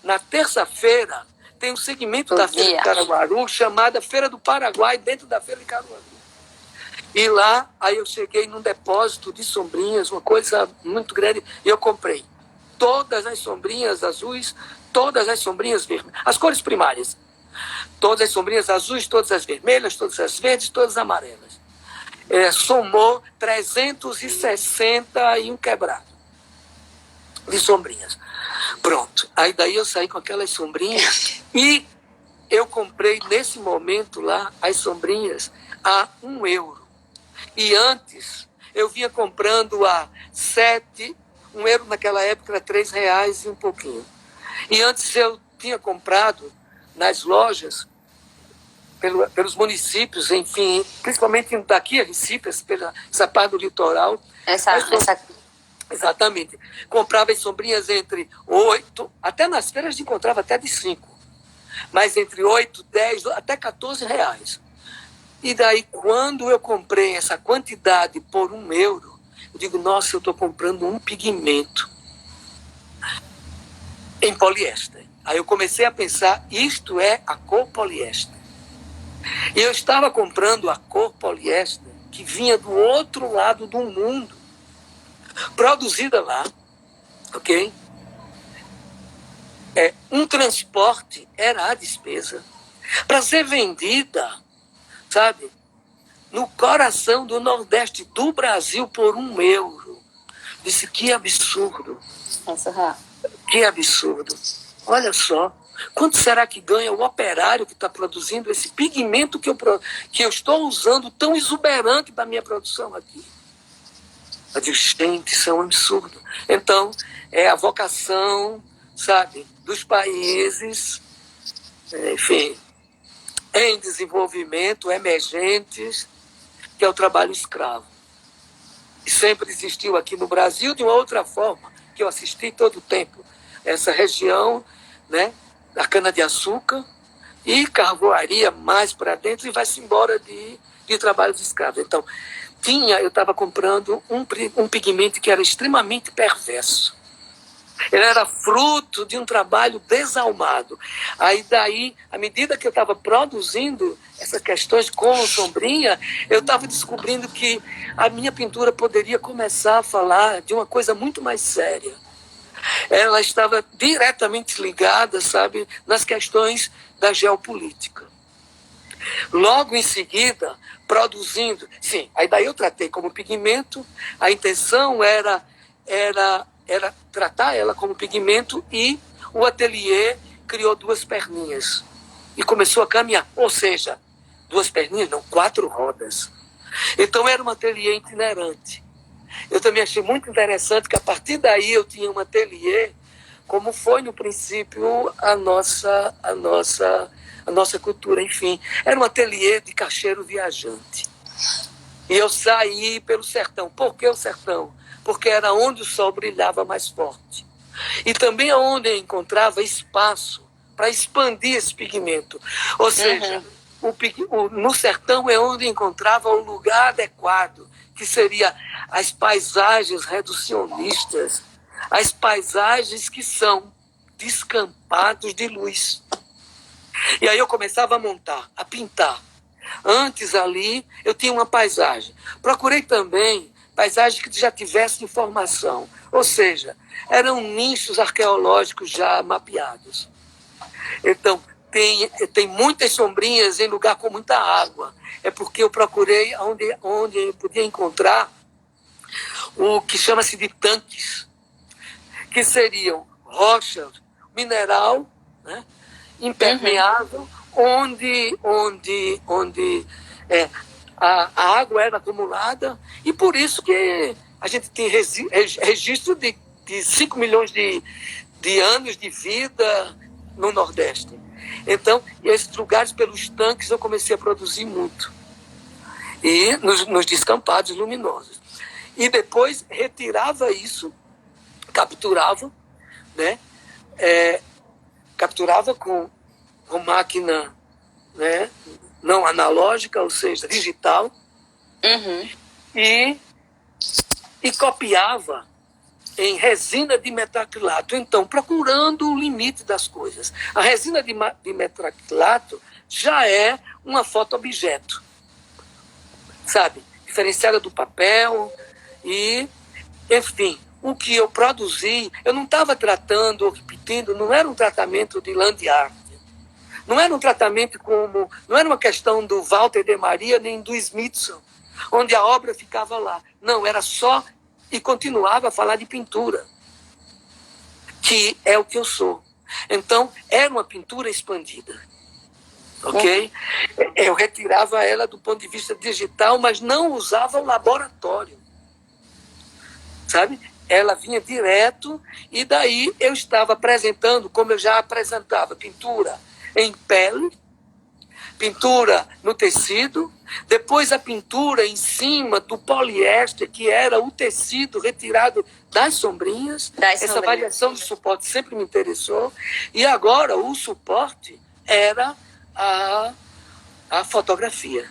na terça-feira, tem um segmento da Feira de Caruaru, chamada Feira do Paraguai, dentro da Feira de Caruaru. E lá, aí eu cheguei num depósito de sombrinhas, uma coisa muito grande, e eu comprei todas as sombrinhas azuis, todas as sombrinhas vermelhas, as cores primárias. Todas as sombrinhas azuis, todas as vermelhas, todas as verdes, todas as amarelas. Somou 360 e um quebrado de sombrinhas. Pronto. Aí daí eu saí com aquelas sombrinhas e eu comprei nesse momento lá as sombrinhas a €1. E antes eu vinha comprando a 7, €1 naquela época era R$3 e um pouquinho. E antes eu tinha comprado nas lojas pelos municípios, enfim, principalmente daqui a Recife, essa parte do litoral. Exatamente. Comprava as sombrinhas entre 8, até nas feiras encontrava até de 5, mas entre 8, 10, até R$14. E daí, quando eu comprei essa quantidade por €1, eu digo, nossa, eu estou comprando um pigmento em poliéster. Aí eu comecei a pensar, isto é a cor poliéster. E eu estava comprando a cor poliéster que vinha do outro lado do mundo, produzida lá, ok? Um transporte era a despesa para ser vendida, sabe, no coração do Nordeste do Brasil por €1. Disse, que absurdo. Que absurdo. Olha só. Quanto será que ganha o operário que está produzindo esse pigmento que eu estou usando tão exuberante para a minha produção aqui? Eu digo, gente, isso é um absurdo. Então, é a vocação, sabe, dos países, enfim, em desenvolvimento, emergentes, que é o trabalho escravo. E sempre existiu aqui no Brasil de uma outra forma, que eu assisti todo o tempo. Essa região, né, da cana-de-açúcar e carvoaria mais para dentro e vai-se embora de de trabalhos escravos. Então, eu estava comprando um pigmento que era extremamente perverso. Ele era fruto de um trabalho desalmado. Aí daí, à medida que eu estava produzindo essas questões com sombrinha, eu estava descobrindo que a minha pintura poderia começar a falar de uma coisa muito mais séria. Ela estava diretamente ligada, sabe, nas questões da geopolítica. Logo em seguida, produzindo... Sim, aí daí eu tratei como pigmento, a intenção era tratar ela como pigmento e o ateliê criou 2 perninhas e começou a caminhar. Ou seja, 2 perninhas, não, 4 rodas. Então era um ateliê itinerante. Eu também achei muito interessante que a partir daí eu tinha um ateliê, como foi no princípio a nossa cultura, enfim. Era um ateliê de cacheiro viajante. E eu saí pelo sertão. Por que o sertão? Porque era onde o sol brilhava mais forte. E também onde eu encontrava espaço para expandir esse pigmento. Ou seja, no sertão é onde eu encontrava o lugar adequado, que seria as paisagens reducionistas, as paisagens que são descampados de luz. E aí eu começava a montar, a pintar. Antes ali eu tinha uma paisagem. Procurei também paisagens que já tivessem informação. Ou seja, eram nichos arqueológicos já mapeados. Então, tem muitas sombrinhas em lugar com muita água. É porque eu procurei onde eu podia encontrar o que chama-se de tanques, que seriam rocha, mineral, né, impermeável, onde a água era acumulada, e por isso que a gente tem registro de 5 milhões de anos de vida no Nordeste. Então, esses lugares, pelos tanques, eu comecei a produzir muito. E nos descampados luminosos. E depois retirava isso, capturava, né? Capturava com máquina, né, não analógica, ou seja, digital, e copiava em resina de metacrilato. Então, procurando o limite das coisas. A resina de metacrilato já é uma foto-objeto, sabe? Diferenciada do papel e, enfim, o que eu produzi, eu não estava tratando ou repetindo, não era um tratamento de land art. Não era um tratamento não era uma questão do Walter de Maria nem do Smithson, onde a obra ficava lá. Não, era só e continuava a falar de pintura, que é o que eu sou. Então, era uma pintura expandida. Ok? Eu retirava ela do ponto de vista digital, mas não usava o laboratório. Sabe? Ela vinha direto e daí eu estava apresentando, como eu já apresentava, pintura em pele, pintura no tecido, depois a pintura em cima do poliéster, que era o tecido retirado das sombrinhas. Essa variação de suporte sempre me interessou. E agora o suporte era a fotografia.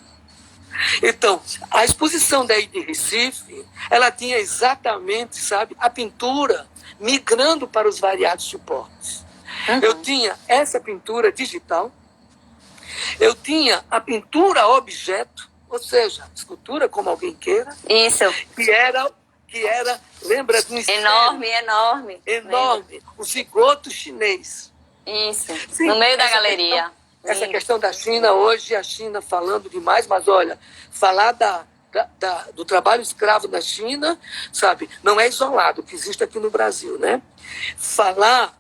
Então, a exposição daí de Recife, ela tinha exatamente, sabe, a pintura migrando para os variados suportes. Eu tinha essa pintura digital, eu tinha a pintura objeto, ou seja, escultura como alguém queira. Isso. Que era lembra do enorme. Enorme, o zigoto chinês. Isso, sim, no meio da galeria. Essa questão da China, hoje a China falando demais, mas olha, falar do trabalho escravo na China, sabe, não é isolado, que existe aqui no Brasil, né? Falar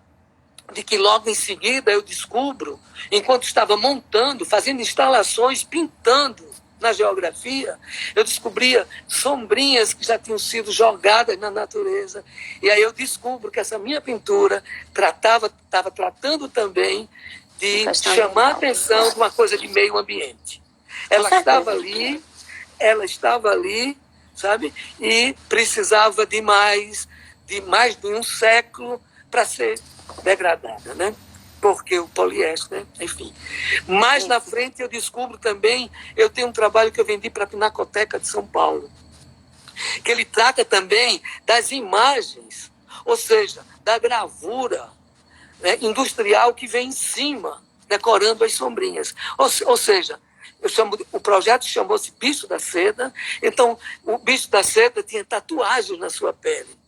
de que logo em seguida eu descubro, enquanto estava montando, fazendo instalações, pintando na geografia, eu descobria sombrinhas que já tinham sido jogadas na natureza, e aí eu descubro que essa minha pintura estava tratando também de chamar a atenção de uma coisa de meio ambiente. Ela estava ali, sabe? E precisava de mais de um século para ser degradada, né? porque o poliéster, enfim. Mais na frente eu descubro também, eu tenho um trabalho que eu vendi para a Pinacoteca de São Paulo, que ele trata também das imagens, ou seja, da gravura, né, industrial que vem em cima, decorando as sombrinhas. Ou seja, o projeto chamou-se Bicho da Seda, então o Bicho da Seda tinha tatuagens na sua pele,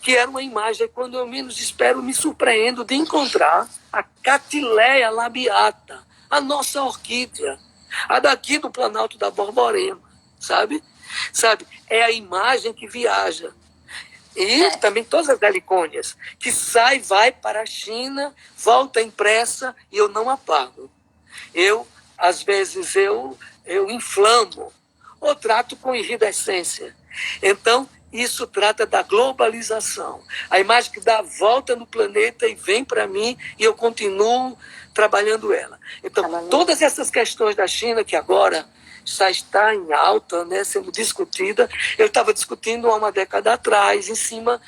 que era uma imagem, quando eu menos espero, me surpreendo de encontrar a Catileia labiata, a nossa orquídea, a daqui do Planalto da Borborema, sabe? É a imagem que viaja. E também todas as helicônias, que sai, vai para a China, volta impressa e eu não apago. Às vezes, eu inflamo ou trato com iridescência. Então, isso trata da globalização. A imagem que dá a volta no planeta e vem para mim e eu continuo trabalhando ela. Então, todas essas questões da China, que agora já está em alta, né, sendo discutida, eu estava discutindo há uma década atrás, em cima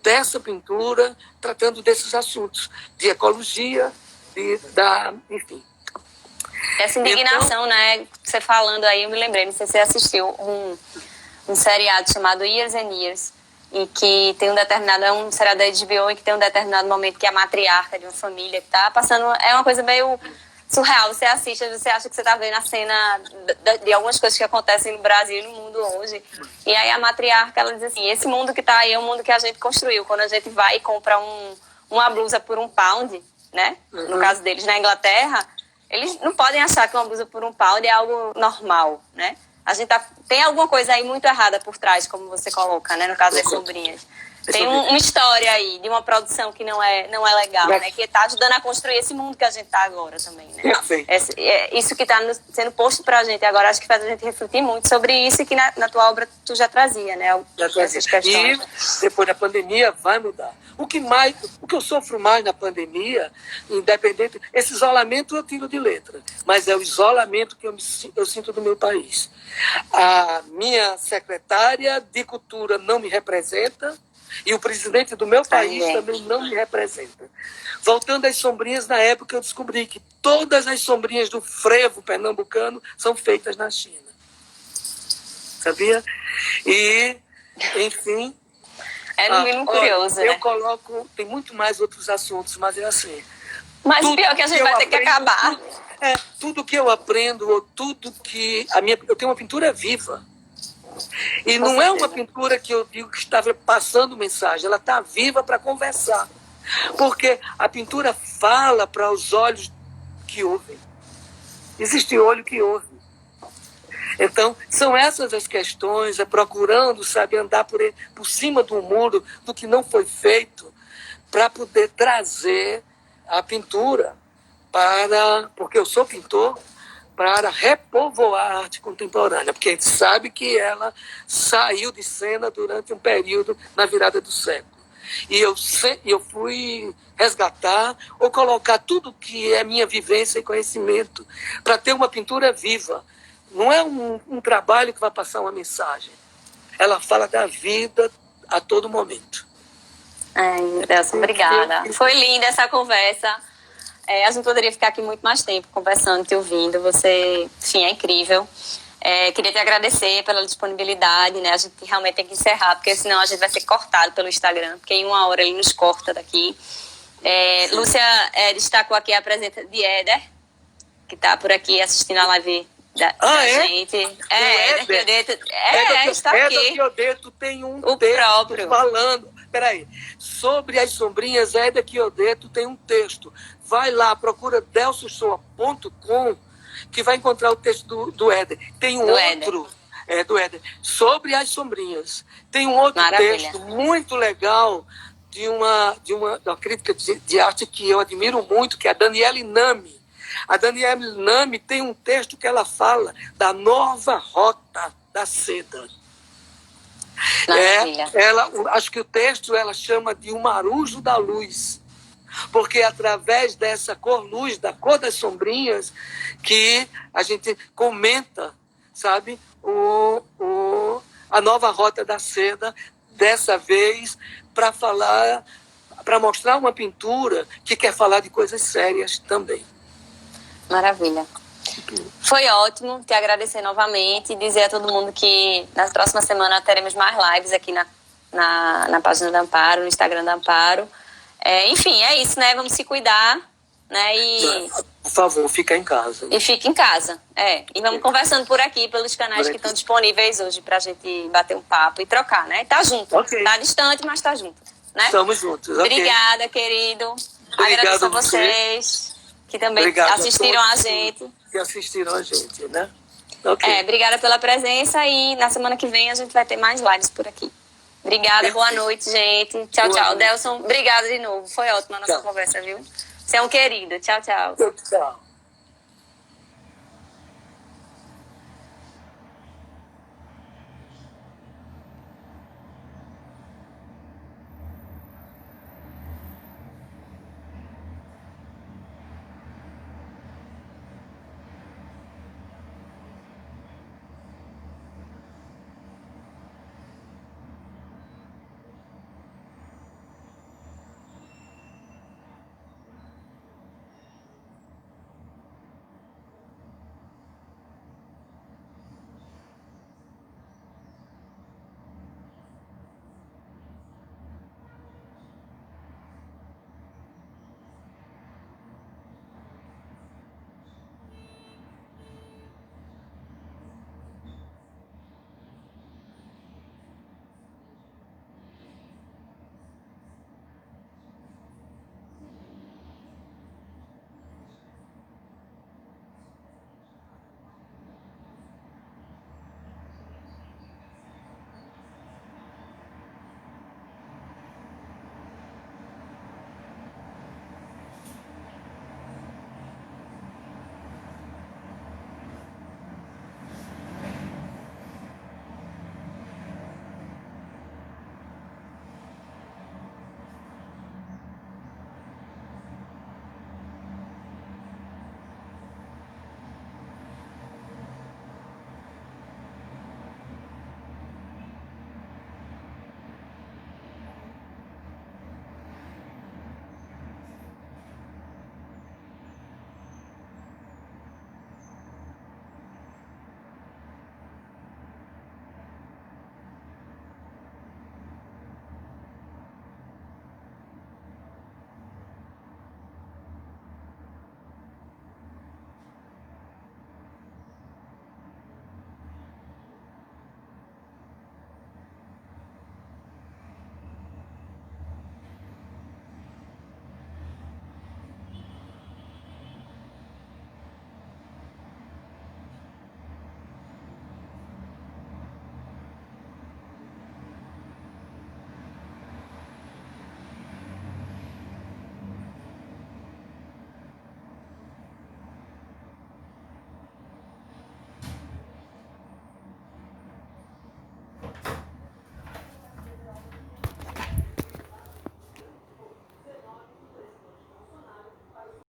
dessa pintura, tratando desses assuntos, de ecologia, enfim. Essa indignação, então, né, você falando aí, eu me lembrei, não sei se você assistiu um seriado chamado Years and Years, e que tem um seriado da HBO, e que tem um determinado momento que a matriarca de uma família que tá passando, é uma coisa meio surreal, você assiste, você acha que você tá vendo a cena de algumas coisas que acontecem no Brasil e no mundo hoje, e aí a matriarca, ela diz assim, esse mundo que tá aí é o mundo que a gente construiu, quando a gente vai e compra uma blusa por £1, né, no caso deles na Inglaterra, eles não podem achar que uma blusa por £1 é algo normal, né? A gente tem alguma coisa aí muito errada por trás, como você coloca, né? No caso das sombrinhas. Tem uma história aí de uma produção que não é legal, né? Que está ajudando a construir esse mundo que a gente está agora também, né? Isso que está sendo posto para a gente agora, acho que faz a gente refletir muito sobre isso, e que na tua obra tu já trazia, né? Essas questões. E depois da pandemia vai mudar. O que eu sofro mais na pandemia, independente, esse isolamento eu tiro de letra, mas é o isolamento que eu sinto do meu país. A minha secretária de Cultura não me representa, e o presidente do meu país também não me representa. Voltando às sombrinhas, na época eu descobri que todas as sombrinhas do frevo pernambucano são feitas na China. Sabia? E, enfim... É no mínimo curioso, né? Eu coloco... Tem muito mais outros assuntos, mas é assim... Mas o pior é que a gente vai ter que acabar. Tudo que eu aprendo, ou tudo que... Eu tenho uma pintura viva. E não é uma pintura que eu digo que estava passando mensagem, ela está viva para conversar. Porque a pintura fala para os olhos que ouvem. Existe olho que ouve. Então, são essas as questões, procurando, andar por cima do muro do que não foi feito, para poder trazer a pintura porque eu sou pintor, para repovoar a arte contemporânea, porque a gente sabe que ela saiu de cena durante um período na virada do século. E eu fui resgatar ou colocar tudo que é minha vivência e conhecimento para ter uma pintura viva. Não é um trabalho que vai passar uma mensagem. Ela fala da vida a todo momento. Ai, Deus, obrigada. Foi linda essa conversa. A gente poderia ficar aqui muito mais tempo conversando, te ouvindo. Você, enfim, é incrível. Queria te agradecer pela disponibilidade, né? A gente realmente tem que encerrar, porque senão a gente vai ser cortado pelo Instagram, porque em 1 hora ele nos corta daqui. Lúcia destacou aqui a presença de Éder, que está por aqui assistindo a live da gente. Éder está aqui. Éder Chiodeto tem um o texto próprio. falando... Peraí, sobre as sombrinhas, Éder Chiodeto tem um texto. Vai lá, procura delsosoa.com, que vai encontrar o texto do Éder. Tem um outro... do Éder, sobre as sombrinhas. Tem um outro texto muito legal de uma crítica de arte que eu admiro muito, que é a Daniela Inami. A Daniela Inami tem um texto que ela fala da rota da seda. Acho que o texto ela chama de O Marujo da Luz, porque é através dessa cor-luz, da cor das sombrinhas, que a gente comenta, sabe, a nova rota da seda, dessa vez para para mostrar uma pintura que quer falar de coisas sérias também. Maravilha. Foi ótimo te agradecer novamente e dizer a todo mundo que na próxima semana teremos mais lives aqui na página da Amparo, no Instagram da Amparo. Enfim, é isso, né? Vamos se cuidar, né? Por favor, fica em casa. E fique em casa, E vamos conversando por aqui, pelos canais que estão disponíveis hoje pra gente bater um papo e trocar, né? Tá junto. Okay. Tá distante, mas tá junto, né? Estamos juntos. Obrigada, querido. Agradeço a vocês que também assistiram a gente. Que assistiram a gente, né? Obrigada pela presença e na semana que vem a gente vai ter mais lives por aqui. Obrigada, boa noite, gente. Tchau, tchau. Delson, obrigada de novo. Foi ótima a nossa conversa, viu? Você é um querido. Tchau, tchau. Tchau.